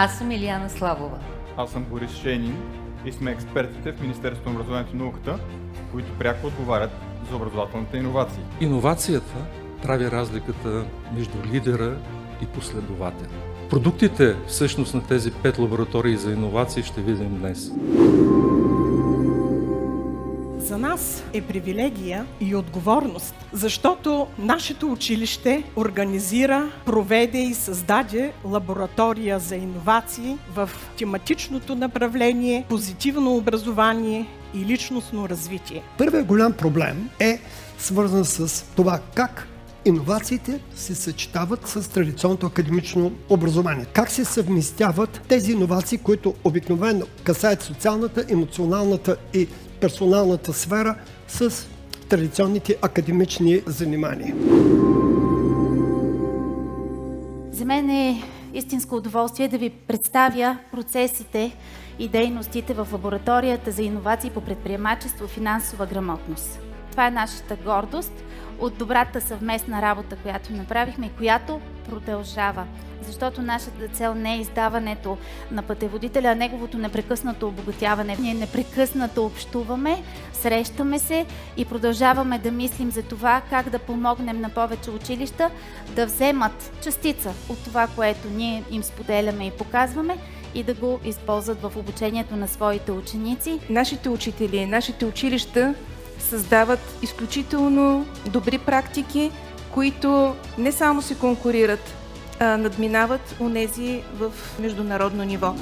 Аз съм Илияна Славова. Аз съм Борис Шейнин и сме експертите в Министерството на образованието и науката, които пряко отговарят за образователните иновации. Иновацията прави разликата между лидера и последовател. Продуктите всъщност на тези 5 лаборатории за иновации ще видим днес. За нас е привилегия и отговорност, защото нашето училище организира, проведе и създаде лаборатория за иновации в тематичното направление позитивно образование и личностно развитие. Първият голям проблем е свързан с това как иновациите се съчетават с традиционното академично образование. Как се съвместяват тези иновации, които обикновено касаят социалната, емоционалната и персоналната сфера с традиционните академични занимания. За мен е истинско удоволствие да ви представя процесите и дейностите в лабораторията за иновации по предприемачество и финансова грамотност. Това е нашата гордост от добрата съвместна работа, която направихме и която продължава. Защото нашата цел не е издаването на пътеводителя, а неговото непрекъснато обогатяване. Ние непрекъснато общуваме, срещаме се и продължаваме да мислим за това как да помогнем на повече училища да вземат частица от това, което ние им споделяме и показваме, и да го използват в обучението на своите ученици. Нашите учители, нашите училища създават изключително добри практики, които не само се конкурират, а надминават онези в международно ниво.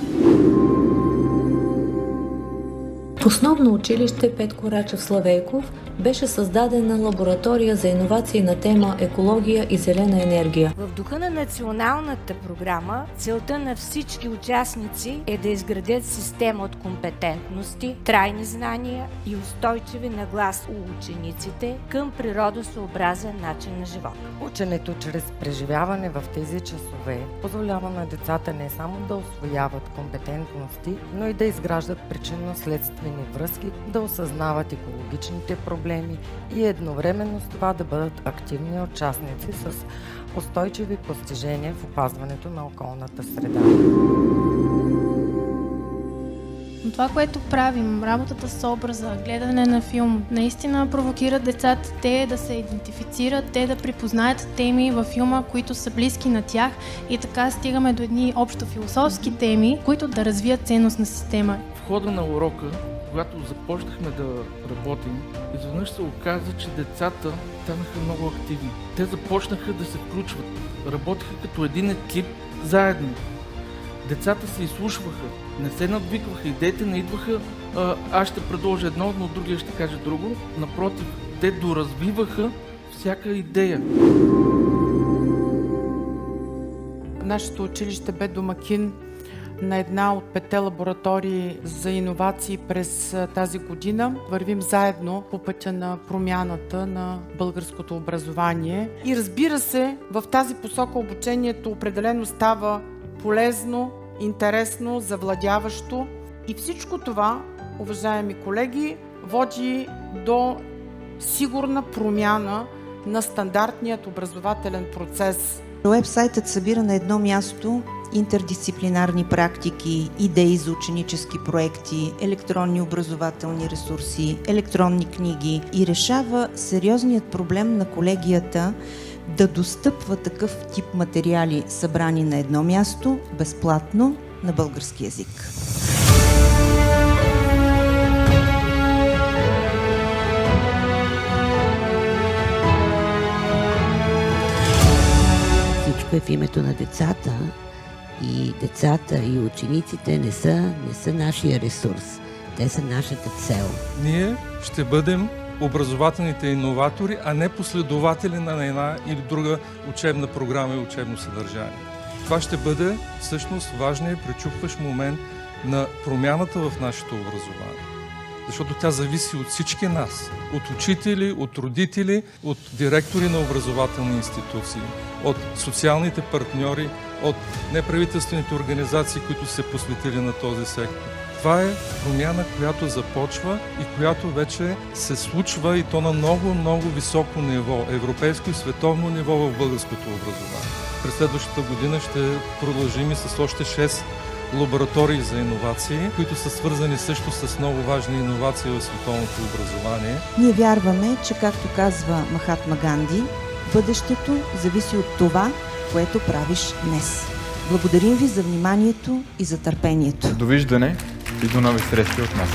В основно училище Петко Рачев Славейков беше създадена лаборатория за иновации на тема екология и зелена енергия. В духа на националната програма, целта на всички участници е да изградят система от компетентности, трайни знания и устойчиви наглас у учениците към природосъобразен начин на живот. Ученето чрез преживяване в тези часове позволява на децата не само да усвояват компетентности, но и да изграждат причинно-следствени връзки, да осъзнават екологичните проблеми и едновременно с това да бъдат активни участници с устойчиви постижения в опазването на околната среда. Това, което правим, работата с образа, гледане на филм, наистина провокира децата те да се идентифицират, те да припознаят теми във филма, които са близки на тях и така стигаме до едни общо философски теми, които да развият ценностна система. В хода на урока, когато започнахме да работим, изведнъж се оказа, че децата станаха много активни. Те започнаха да се включват, работеха като един екип заедно. Децата се изслушваха, не се надвикваха, идеите не идваха аз ще предложа едно, но другия ще каже друго. Напротив, те доразвиваха всяка идея. Нашето училище бе домакин на една от 5 лаборатории за иновации през тази година. Вървим заедно по пътя на промяната на българското образование. И разбира се, в тази посока обучението определено става полезно, интересно, завладяващо. И всичко това, уважаеми колеги, води до сигурна промяна на стандартният образователен процес. Уебсайтът събира на едно място интердисциплинарни практики, идеи за ученически проекти, електронни образователни ресурси, електронни книги и решава сериозният проблем на колегията да достъпва такъв тип материали, събрани на едно място, безплатно, на български език. Всичко е в името на децата и децата и учениците не са нашия ресурс, те са нашата цел. Ние ще бъдем образователните иноватори, а не последователи на една или друга учебна програма и учебно съдържание. Това ще бъде всъщност важният пречупващ момент на промяната в нашето образование. Защото тя зависи от всички нас, от учители, от родители, от директори на образователни институции, от социалните партньори, от неправителствените организации, които се посветили на този сектор. Това е промяна, която започва и която вече се случва и то на много високо ниво, европейско и световно ниво в българското образование. През следващата година ще продължим и с още 6 лаборатории за иновации, които са свързани също с много важни иновации в световното образование. Ние вярваме, че както казва Махатма Ганди, бъдещето зависи от това, което правиш днес. Благодарим ви за вниманието и за търпението. Довиждане и до нови срещи от нас.